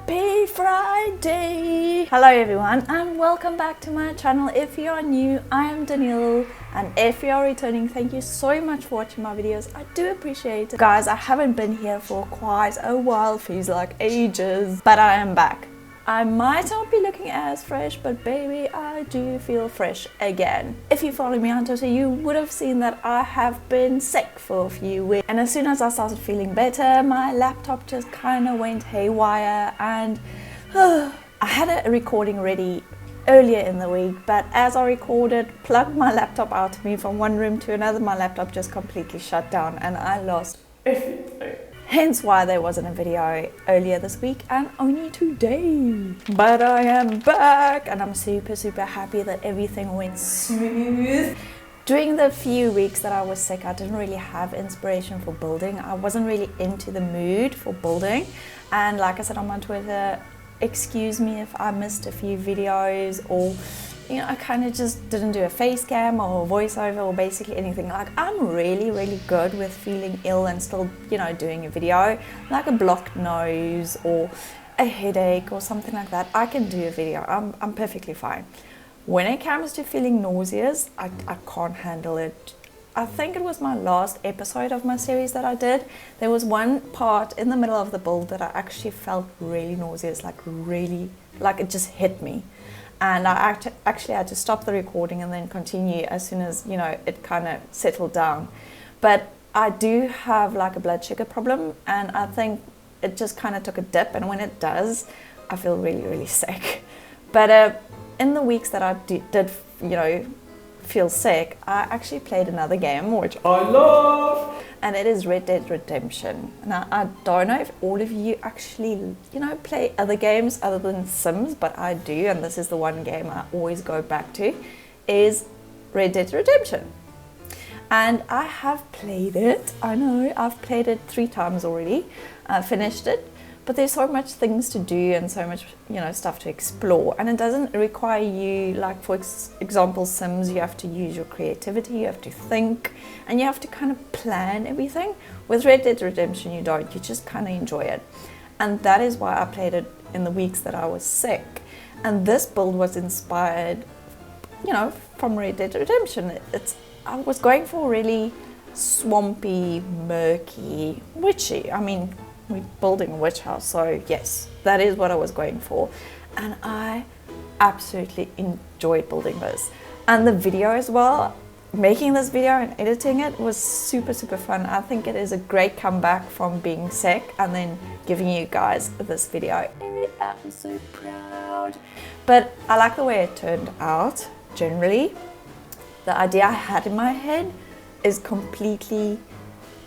Happy Friday! Hello everyone and welcome back to my channel. If you are new, I am Danielle, and if you are returning, thank you so much for watching my videos. I do appreciate it. Guys, I haven't been here for quite a while, feels like ages, but I am back. I might not be looking as fresh, but baby, I do feel fresh again. If you follow me on Twitter, you would have seen that I have been sick for a few weeks. And as soon as I started feeling better, my laptop just kind of went haywire, and I had a recording ready earlier in the week, but as I recorded, plugged my laptop out to me from one room to another, my laptop just completely shut down and I lost everything. Hence why there wasn't a video earlier this week and only today. But I am back and I'm super happy that everything went smooth. During the few weeks that I was sick, I didn't really have inspiration for building. I wasn't really into the mood for building. And like I said on my Twitter, excuse me if I missed a few videos, or I kind of just didn't do a face cam or a voiceover or basically anything. Like, I'm really good with feeling ill and still, doing a video. Like a blocked nose or a headache or something like that, I can do a video. I'm perfectly fine. When it comes to feeling nauseous, I can't handle it. I think it was my last episode of my series that I did. There was one part in the middle of the build that I actually felt really nauseous, like it just hit me. And I actually had to stop the recording and then continue as soon as, it kind of settled down. But I do have like a blood sugar problem, and I think it just kind of took a dip, and when it does, I feel really sick. But in the weeks that I did feel sick, I actually played another game, which I love, and it is Red Dead Redemption. Now, I don't know if all of you actually, play other games other than Sims, but I do, and this is the one game I always go back to, is Red Dead Redemption. And I have played it. I know, I've played it 3 times already. I finished it. But there's so much things to do and so much, stuff to explore. And it doesn't require you, like for example, Sims, you have to use your creativity, you have to think, and you have to kind of plan everything. With Red Dead Redemption, you don't. You just kind of enjoy it. And that is why I played it in the weeks that I was sick. And this build was inspired, from Red Dead Redemption. I was going for really swampy, murky, witchy. I mean, we're building a witch house, so yes, that is what I was going for, and I absolutely enjoyed building this. And the video as well, making this video and editing it was super fun. I think it is a great comeback from being sick and then giving you guys this video. I'm so proud. But I like the way it turned out. Generally, the idea I had in my head is completely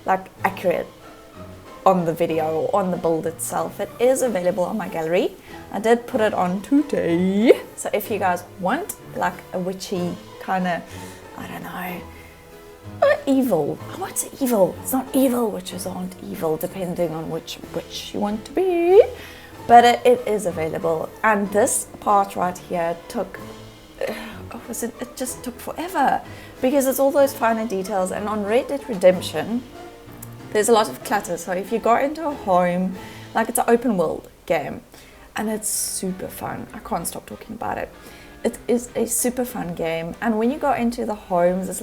accurate on the video or on the build itself. It is available on my gallery. I did put it on today. So if you guys want like a witchy kind of, I don't know, evil. I won't say evil. It's not evil. Witches aren't evil, depending on which witch you want to be. But it is available. And this part right here took, it just took forever, because it's all those finer details. And on Red Dead Redemption, there's a lot of clutter. So if you go into a home, it's an open world game, and it's super fun. I can't stop talking about it. It is a super fun game. And when you go into the homes, it's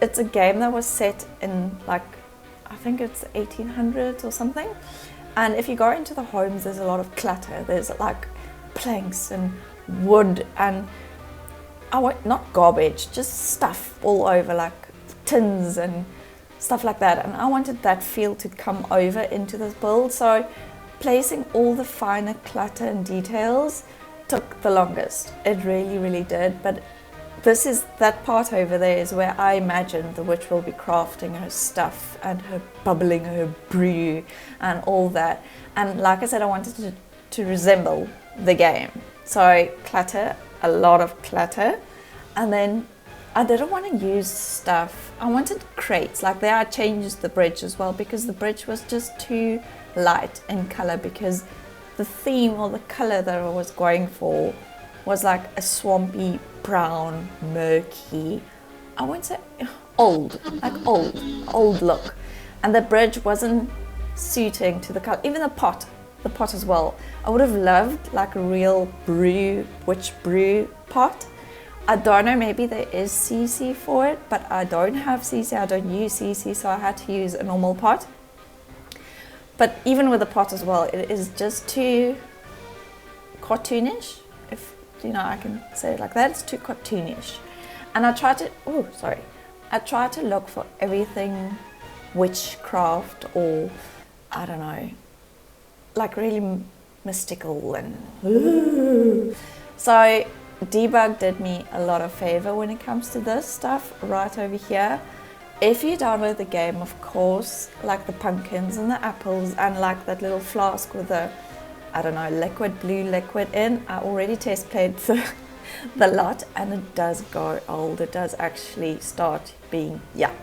it's a game that was set in I think it's 1800s or something. And if you go into the homes, there's a lot of clutter. There's planks and wood and not garbage, just stuff all over, tins and stuff like that. And I wanted that feel to come over into this build, so placing all the finer clutter and details took the longest. It really did. But that part over there is where I imagine the witch will be crafting her stuff and her bubbling her brew and all that. And like I said, I wanted to resemble the game. So clutter, a lot of clutter. And then I didn't want to use stuff. I wanted crates. There I changed the bridge as well, because the bridge was just too light in color, because the theme or the color that I was going for was a swampy, brown, murky, I won't say old, old look. And the bridge wasn't suiting to the color. Even the pot the pot as well. I would have loved like a real witch brew pot. I don't know, maybe there is CC for it, but I don't have CC, I don't use CC, so I had to use a normal pot. But even with the pot as well, it is just too cartoonish, if you know I can say it like that. It's too cartoonish. And I tried to look for everything witchcraft, or I don't know, like really mystical and so Debug did me a lot of favor when it comes to this stuff right over here. If you download the game, of course, like the pumpkins and the apples and like that little flask with the, I don't know, blue liquid in, I already test played the lot, and it does go old. It does actually start being yuck.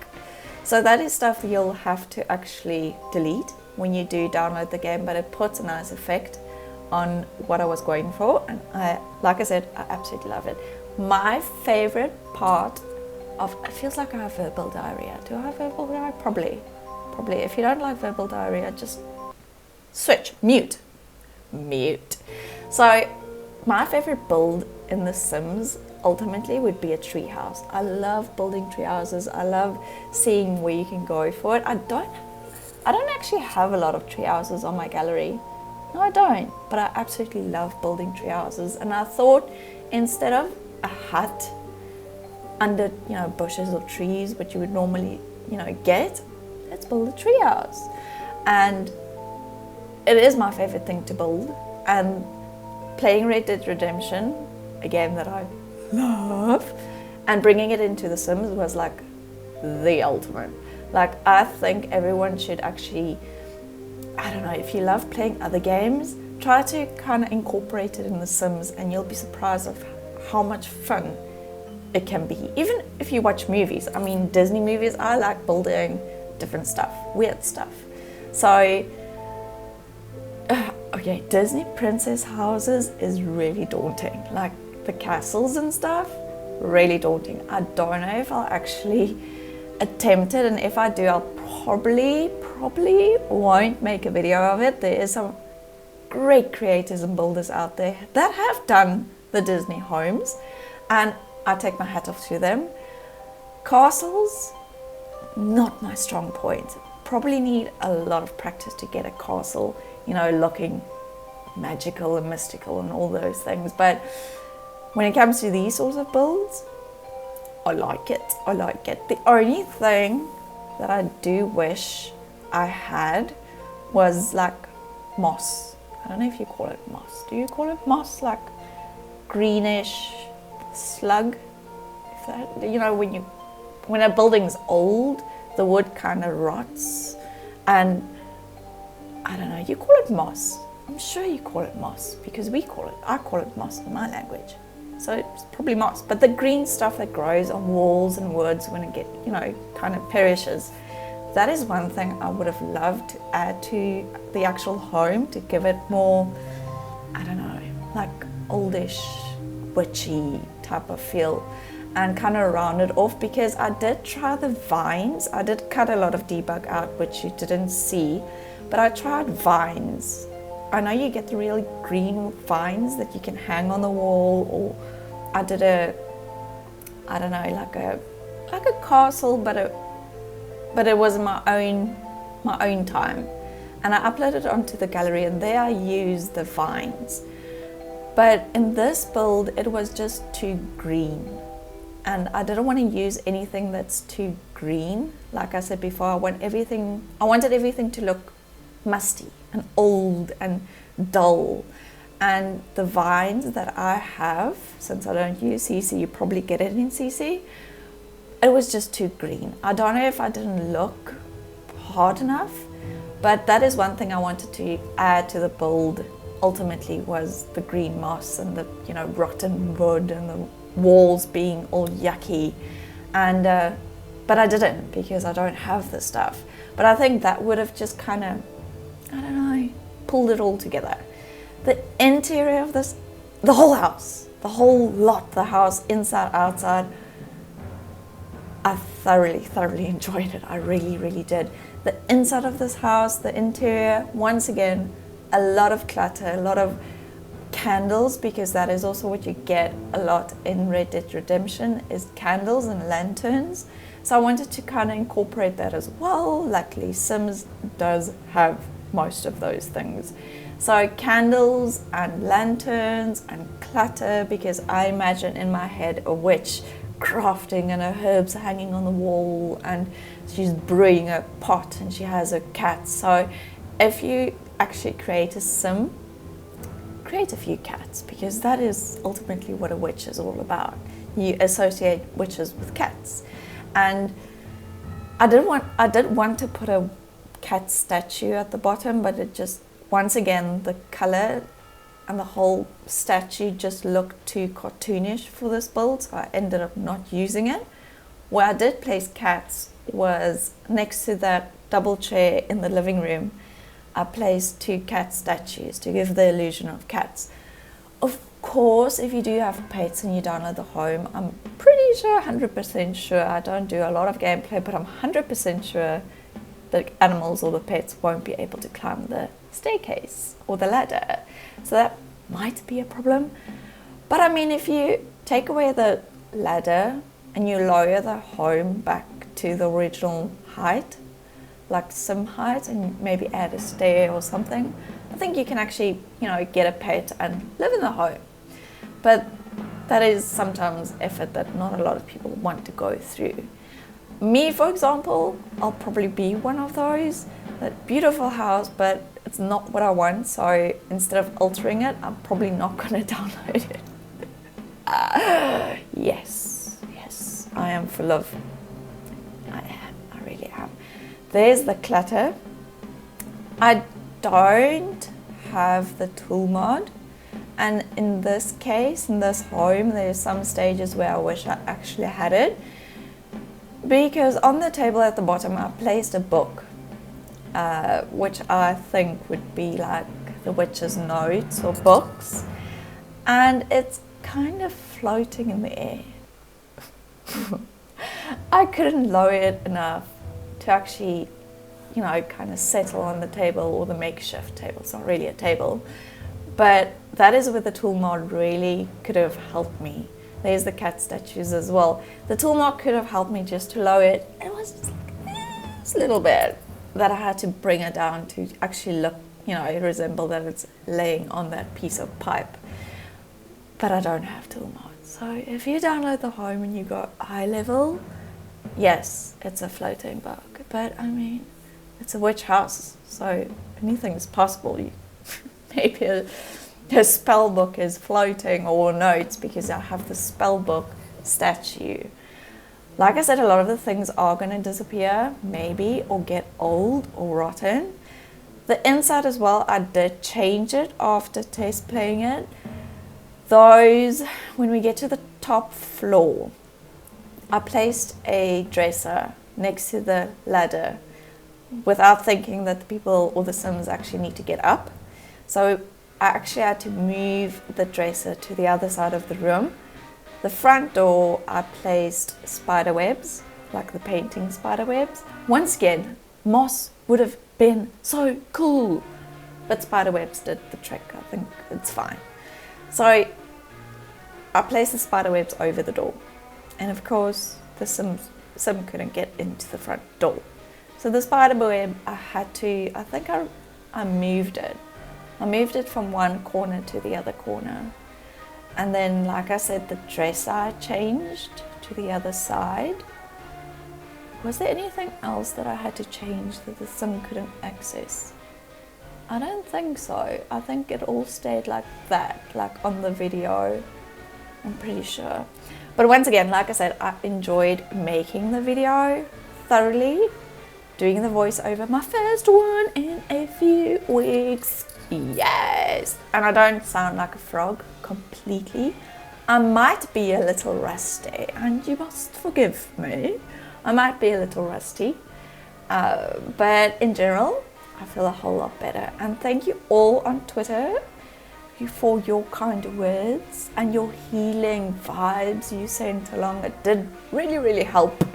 So that is stuff you'll have to actually delete when you do download the game, but it puts a nice effect on what I was going for, and like I said, I absolutely love it. My favorite part of, it feels like I have verbal diarrhea. Do I have verbal diarrhea? Probably. If you don't like verbal diarrhea, just switch, mute. So my favorite build in The Sims ultimately would be a treehouse. I love building tree houses. I love seeing where you can go for it. I don't actually have a lot of tree houses on my gallery. No, I don't, but I absolutely love building tree houses. And I thought, instead of a hut under, you know, bushes or trees, which you would normally, you know, get, let's build a tree house. And it is my favorite thing to build. And playing Red Dead Redemption, a game that I love, and bringing it into The Sims was like the ultimate. Like, I think everyone should actually, I don't know, if you love playing other games, try to kind of incorporate it in The Sims, and you'll be surprised of how much fun it can be. Even if you watch movies, I mean, Disney movies, I like building different stuff, weird stuff. So, okay, Disney princess houses is really daunting. Like, the castles and stuff, really daunting. I don't know if I'll actually attempt it, and if I do, I'll probably won't make a video of it. There is some great creators and builders out there that have done the Disney homes, and I take my hat off to them. Castles, not my strong point. Probably need a lot of practice to get a castle, you know, looking magical and mystical and all those things. But when it comes to these sorts of builds, I like it. The only thing that I do wish I had was like moss. I don't know if you call it moss. Do you call it moss? Like greenish slug? If that, you know, when a building's old, the wood kind of rots, and I don't know, you call it moss. I'm sure you call it moss, because I call it moss in my language. So it's probably moss. But the green stuff that grows on walls and woods when it gets, you know, kind of perishes, that is one thing I would have loved to add to the actual home, to give it more, I don't know, like oldish, witchy type of feel, and kind of round it off, because I did try the vines. I did cut a lot of debug out, which you didn't see, but I tried vines. I know you get the really green vines that you can hang on the wall, or I did I don't know, like a castle, but it was my own time, and I uploaded it onto the gallery, and there I used the vines. But in this build, it was just too green, and I didn't want to use anything that's too green. Like I said before, I wanted everything to look musty and old and dull. And the vines that I have, since I don't use CC, you probably get it in CC, it was just too green. I don't know if I didn't look hard enough, but that is one thing I wanted to add to the build ultimately, was the green moss and the, you know, rotten wood and the walls being all yucky. And but I didn't, because I don't have the stuff. But I think that would have just kind of, I don't know, pulled it all together. The interior of this, the whole house, the whole lot, the house, inside, outside, I thoroughly enjoyed it. I really did. The inside of this house, the interior, once again, a lot of clutter, a lot of candles, because that is also what you get a lot in Red Dead Redemption, is candles and lanterns. So I wanted to kind of incorporate that as well. Luckily, Sims does have most of those things. So candles and lanterns and clutter, because I imagine in my head a witch crafting and her herbs hanging on the wall, and she's brewing a pot and she has her cats. So if you actually create a Sim, create a few cats, because that is ultimately what a witch is all about. You associate witches with cats. And I did want to put a cat statue at the bottom, but it just, once again, the color and the whole statue just looked too cartoonish for this build, so I ended up not using it. Where I did place cats was next to that double chair in the living room. I placed 2 cat statues to give the illusion of cats. Of course, if you do have pets and you download the home, I'm pretty sure, 100% sure, I don't do a lot of gameplay, but I'm 100% sure the animals or the pets won't be able to climb the staircase or the ladder. So that might be a problem. But I mean, if you take away the ladder and you lower the home back to the original height, like Sim height, and maybe add a stair or something, I think you can actually, you know, get a pet and live in the home. But that is sometimes effort that not a lot of people want to go through. Me, for example, I'll probably be one of those. That beautiful house, but it's not what I want, so instead of altering it, I'm probably not going to download it. Yes, I am full of... I really am. There's the clutter. I don't have the tool mod, and in this case, in this home, there's some stages where I wish I actually had it, because on the table at the bottom I placed a book, which I think would be like the witch's notes or books, and it's kind of floating in the air. I couldn't lower it enough to actually, you know, kind of settle on the table, or the makeshift table. It's not really a table, but that is where the tool mod really could have helped me. There's the cat statues as well. The tool mod could have helped me just to lower it. It was just like a little bit that I had to bring it down to actually look, you know, resemble that it's laying on that piece of pipe. But I don't have tool mod. So if you download the home and you go high level, yes, it's a floating book. But I mean, it's a witch house, so anything is possible. Maybe a spell book is floating, or notes, because I have the spell book statue. Like I said, a lot of the things are going to disappear, maybe, or get old or rotten. The inside as well, I did change it after test playing it. Those, when we get to the top floor, I placed a dresser next to the ladder without thinking that the people or the Sims actually need to get up. So I actually had to move the dresser to the other side of the room. The front door, I placed spider webs, like the painting spider webs. Once again, moss would have been so cool, but spider webs did the trick. I think it's fine. So I placed the spider webs over the door, and of course the Sim couldn't get into the front door. So the spider web, I had to, I think I moved it. I moved it from one corner to the other corner. And then, like I said, the dresser I changed to the other side. Was there anything else that I had to change that the Sim couldn't access? I don't think so. I think it all stayed like that, like on the video. I'm pretty sure. But once again, like I said, I enjoyed making the video thoroughly. Doing the voiceover, my first one in a few weeks. Yes! And I don't sound like a frog completely. I might be a little rusty, and you must forgive me. I might be a little rusty. But in general, I feel a whole lot better. And thank you all on Twitter for your kind words and your healing vibes you sent along. It did really, really help.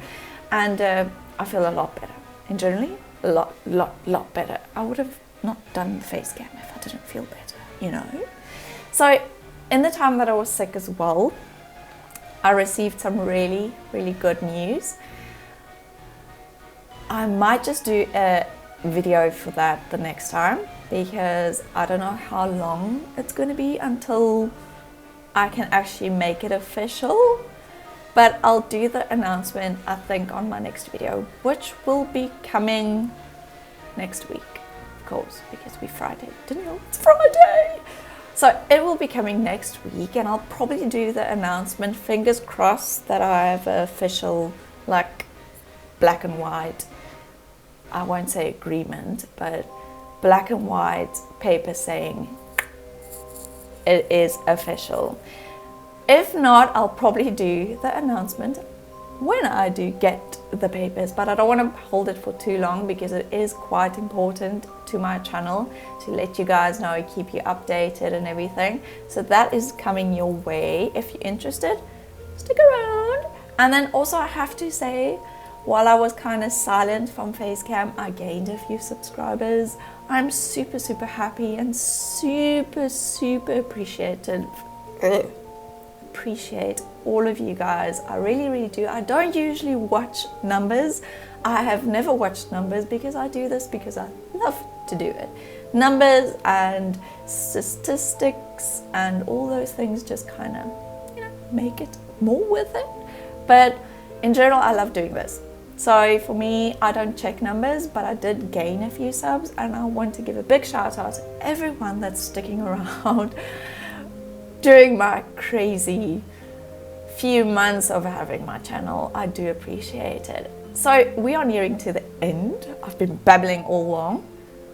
And I feel a lot better. And generally, a lot better. I would have not done the face cam if I didn't feel better, you know. So in the time that I was sick as well, I received some really, really good news. I might just do a video for that the next time, because I don't know how long it's going to be until I can actually make it official. But I'll do the announcement, I think, on my next video, which will be coming next week, of course, because we're Friday. Didn't know it's Friday. So it will be coming next week, and I'll probably do the announcement, fingers crossed, that I have an official, like, black and white, I won't say agreement, but black and white paper saying it is official. If not, I'll probably do the announcement when I do get the papers, but I don't want to hold it for too long because it is quite important to my channel to let you guys know, keep you updated and everything. So that is coming your way. If you're interested, stick around. And then also I have to say, while I was kind of silent from Facecam, I gained a few subscribers. I'm super, super happy and super, super appreciate all of you guys. I really, really do. I don't usually watch numbers. I have never watched numbers because I do this because I love to do it. Numbers and statistics and all those things just kind of, you know, make it more worth it. But in general, I love doing this. So for me, I don't check numbers, but I did gain a few subs, and I want to give a big shout out to everyone that's sticking around during my crazy few months of having my channel. I do appreciate it. So we are nearing to the end. I've been babbling all along,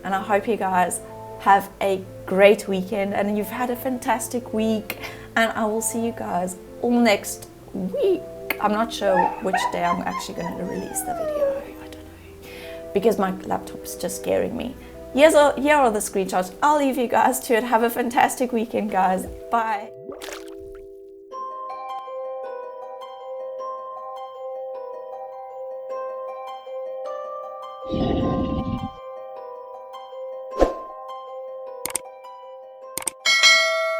and I hope you guys have a great weekend and you've had a fantastic week, and I will see you guys all next week. I'm not sure which day I'm actually going to release the video. I don't know, because my laptop's just scaring me. Here are the screenshots. I'll leave you guys to it. Have a fantastic weekend, guys. Bye. Yeah.